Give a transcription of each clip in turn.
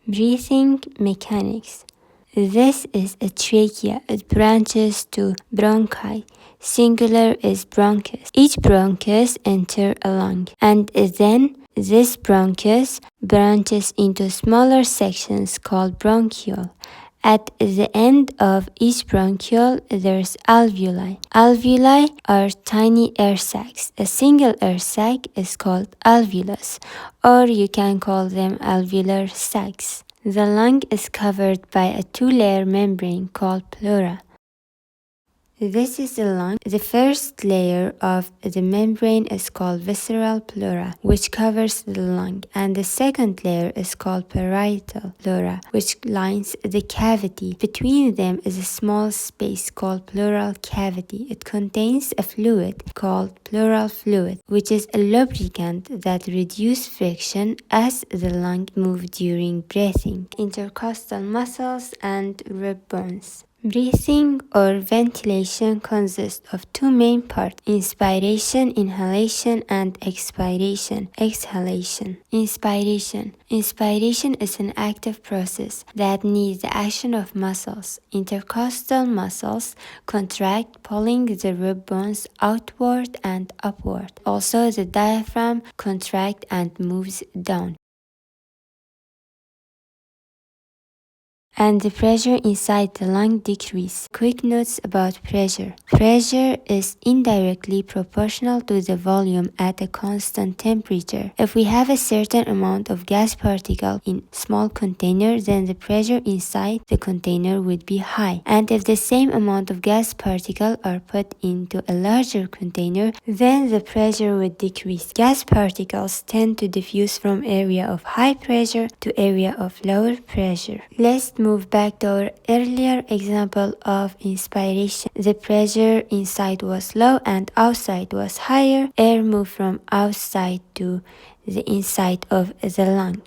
Breathing mechanics. This is a trachea. It branches to bronchi. Singular is bronchus. Each bronchus enters a lung, and then this bronchus branches into smaller sections called bronchiole. At the end of each bronchiole, there's alveoli. Alveoli are tiny air sacs. A single air sac is called alveolus, or you can call them alveolar sacs. The lung is covered by a two-layer membrane called pleura. This is the lung. The first layer of the membrane is called visceral pleura, which covers the lung, and the second layer is called parietal pleura, which lines the cavity. Between them is a small space called pleural cavity. It contains a fluid called pleural fluid, which is a lubricant that reduces friction as the lung moves during breathing. Intercostal muscles and rib bones. Breathing or ventilation consists of two main parts: inspiration, inhalation, and expiration, exhalation. Inspiration. Inspiration is an active process that needs the action of muscles. Intercostal muscles contract, pulling the rib bones outward and upward. Also, the diaphragm contracts and moves down, and the pressure inside the lung decreases. Quick notes about pressure. Pressure is indirectly proportional to the volume at a constant temperature. If we have a certain amount of gas particle in small container, then the pressure inside the container would be high. And if the same amount of gas particle are put into a larger container, then the pressure would decrease. Gas particles tend to diffuse from area of high pressure to area of lower pressure. Let's move back to our earlier example of inspiration. The pressure inside was low and outside was higher. Air moved from outside to the inside of the lung,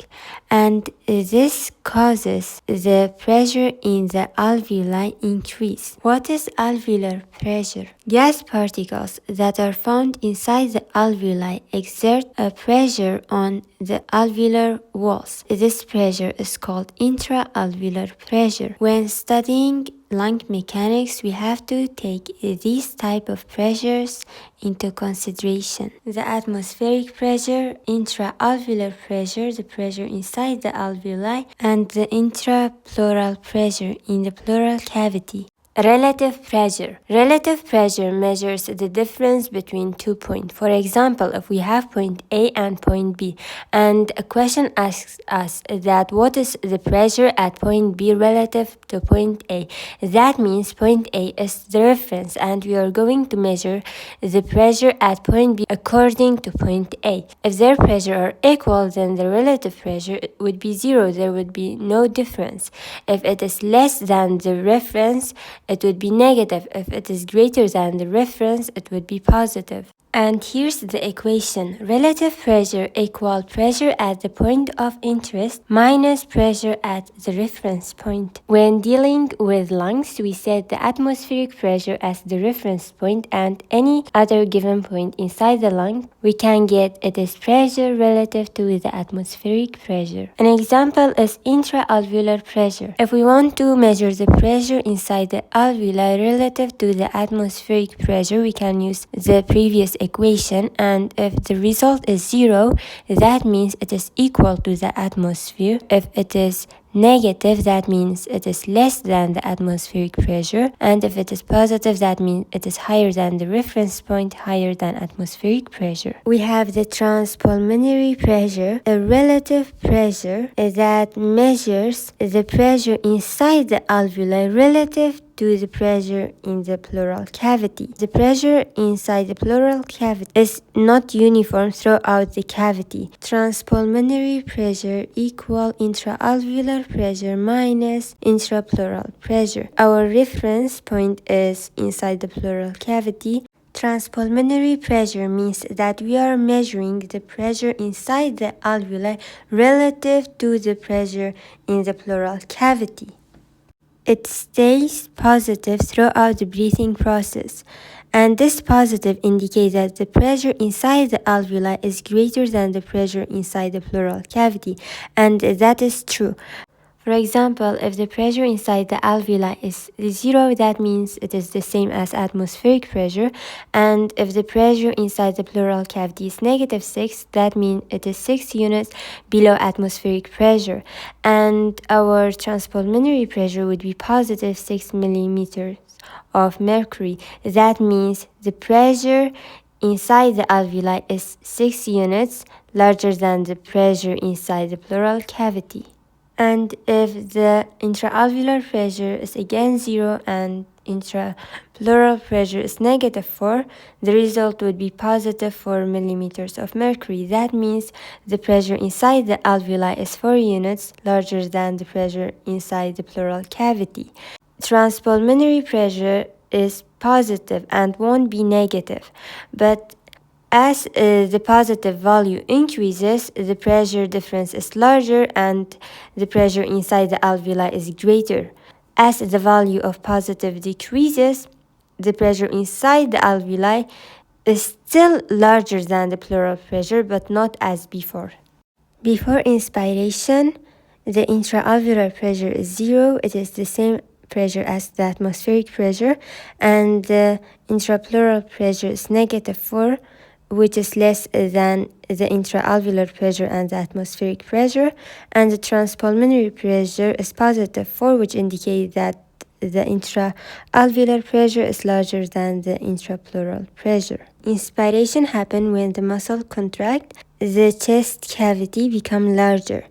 and this causes the pressure in the alveoli increase. What is alveolar pressure? Gas particles that are found inside the alveoli exert a pressure on the alveolar walls. This pressure is called intra-alveolar pressure. When studying lung mechanics, we have to take these type of pressures into consideration: the atmospheric pressure, intra-alveolar pressure, the pressure inside the alveoli, and the intrapleural pressure in the pleural cavity. Relative pressure. Relative pressure measures the difference between 2 points. For example, if we have point A and point B, and a question asks us that what is the pressure at point B relative to point A, that means point A is the reference, and we are going to measure the pressure at point B according to point A. If their pressure are equal, then the relative pressure would be zero. There would be no difference. If it is less than the reference, it would be negative. If it is greater than the reference, it would be positive. And here's the equation. Relative pressure equals pressure at the point of interest minus pressure at the reference point. When dealing with lungs, we set the atmospheric pressure as the reference point, and any other given point inside the lung, we can get it is pressure relative to the atmospheric pressure. An example is intra-alveolar pressure. If we want to measure the pressure inside the alveoli relative to the atmospheric pressure, we can use the previous equation, and if the result is zero, that means it is equal to the atmosphere. If it is negative, that means it is less than the atmospheric pressure, and if it is positive, that means it is higher than the reference point, higher than atmospheric pressure. We have the transpulmonary pressure, a relative pressure that measures the pressure inside the alveoli relative to the pressure in the pleural cavity. The pressure inside the pleural cavity is not uniform throughout the cavity. Transpulmonary pressure equal intra-alveolar pressure minus intrapleural pressure. Our reference point is inside the pleural cavity. Transpulmonary pressure means that we are measuring the pressure inside the alveoli relative to the pressure in the pleural cavity. It stays positive throughout the breathing process, and this positive indicates that the pressure inside the alveoli is greater than the pressure inside the pleural cavity, and that is true. For example, if the pressure inside the alveoli is 0, that means it is the same as atmospheric pressure. And if the pressure inside the pleural cavity is -6, that means it is 6 units below atmospheric pressure. And our transpulmonary pressure would be positive 6 millimeters of mercury. That means the pressure inside the alveoli is 6 units larger than the pressure inside the pleural cavity. And if the intraalveolar pressure is again 0 and intrapleural pressure is -4, the result would be positive 4 millimeters of mercury. That means the pressure inside the alveoli is 4 units larger than the pressure inside the pleural cavity. Transpulmonary pressure is positive and won't be negative, but as the positive value increases, the pressure difference is larger and the pressure inside the alveoli is greater. As the value of positive decreases, the pressure inside the alveoli is still larger than the pleural pressure, but not as before. Before inspiration, the intraalveolar pressure is 0. It is the same pressure as the atmospheric pressure, and the intrapleural pressure is -4, which is less than the intraalveolar pressure and the atmospheric pressure, and the transpulmonary pressure is +4, which indicates that the intraalveolar pressure is larger than the intrapleural pressure. Inspiration happens when the muscle contracts, the chest cavity becomes larger.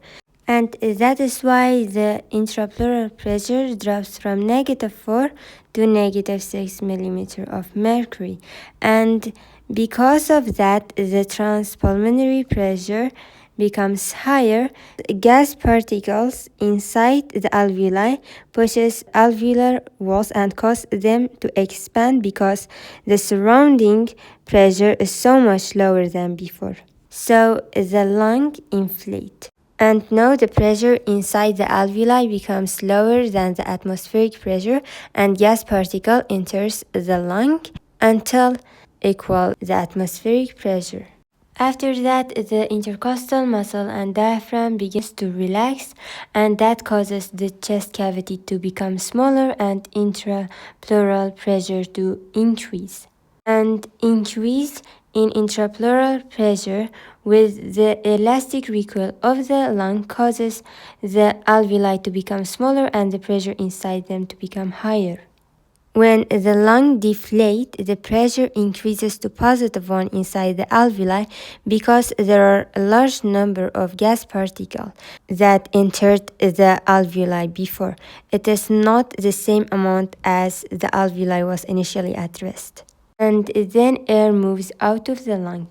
And that is why the intrapleural pressure drops from -4 to -6 millimeters of mercury. And because of that, the transpulmonary pressure becomes higher. Gas particles inside the alveoli pushes alveolar walls and cause them to expand because the surrounding pressure is so much lower than before. So the lung inflates. And now the pressure inside the alveoli becomes lower than the atmospheric pressure, and gas particle enters the lung until equal the atmospheric pressure. After that, the intercostal muscle and diaphragm begins to relax, and that causes the chest cavity to become smaller and intrapleural pressure to increase. And increase in intrapleural pressure with the elastic recoil of the lung causes the alveoli to become smaller and the pressure inside them to become higher. When the lung deflates, the pressure increases to +1 inside the alveoli because there are a large number of gas particles that entered the alveoli before. It is not the same amount as the alveoli was initially at rest. And then air moves out of the lung.